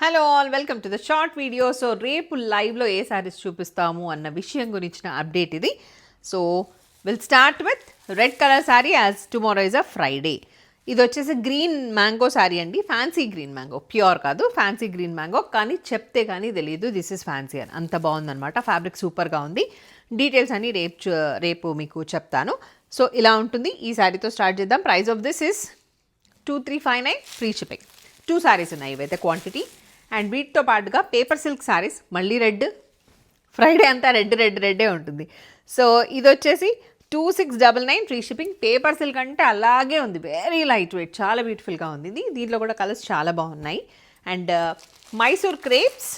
Hello all, welcome to the short video. So రేపు లైవ్లో ఏ శారీస్ చూపిస్తాము అన్న విషయం గురించిన అప్డేట్ ఇది. So will start with red colour sari as tomorrow is a Friday. ఇది వచ్చేసి గ్రీన్ మ్యాంగో శారీ అండి, ఫ్యాన్సీ గ్రీన్ మ్యాంగో, ప్యూర్ కాదు, ఫ్యాన్సీ గ్రీన్ మ్యాంగో. కానీ చెప్తే కానీ తెలియదు దిస్ ఇస్ ఫ్యాన్సీ అని, అంత బాగుందనమాట. ఫ్యాబ్రిక్ సూపర్గా ఉంది. డీటెయిల్స్ అని రేపు మీకు చెప్తాను. సో ఇలా ఉంటుంది. ఈ శారీతో స్టార్ట్ చేద్దాం. Price of this is 2359 free shipping. 2 saris ఉన్నాయి ఇవైతే క్వాంటిటీ. అండ్ వీటితో పాటుగా పేపర్ సిల్క్ శారీస్, మళ్ళీ రెడ్, ఫ్రైడే అంతా రెడ్డే ఉంటుంది. సో ఇది వచ్చేసి 2699 ఫ్రీ షిప్పింగ్. పేపర్ సిల్క్ అంటే అలాగే ఉంది, వెరీ లైట్ వెయిట్, చాలా బ్యూటిఫుల్గా ఉంది ఇది. దీంట్లో కూడా కలర్స్ చాలా బాగున్నాయి. అండ్ మైసూర్ క్రేప్స్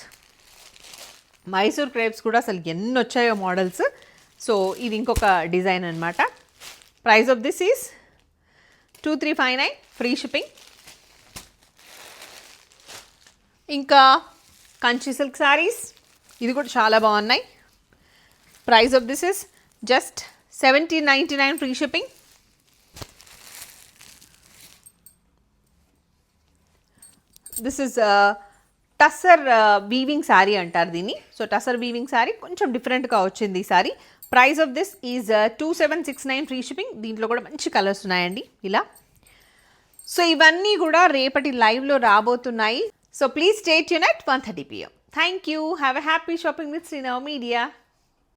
కూడా అసలు ఎన్ని వచ్చాయో మోడల్స్. సో ఇది ఇంకొక డిజైన్ అనమాట. Price of this is 2359 free shipping. ఇంకా కంచి సిల్క్ శారీస్, ఇది కూడా చాలా బాగున్నాయి. Price of this is just 1799 free shipping. This is tussar weaving sari అంటారు దీన్ని. సో టస్సర్ వీవింగ్ శారీ కొంచెం డిఫరెంట్గా వచ్చింది ఈ sari. Price of this is 2769 free shipping. దీంట్లో కూడా మంచి కలర్స్ ఉన్నాయండి ఇలా. సో ఇవన్నీ కూడా రేపటి లైవ్లో రాబోతున్నాయి. So please stay tuned at 1:30 p.m. Thank you. Have a happy shopping with Srinav Media.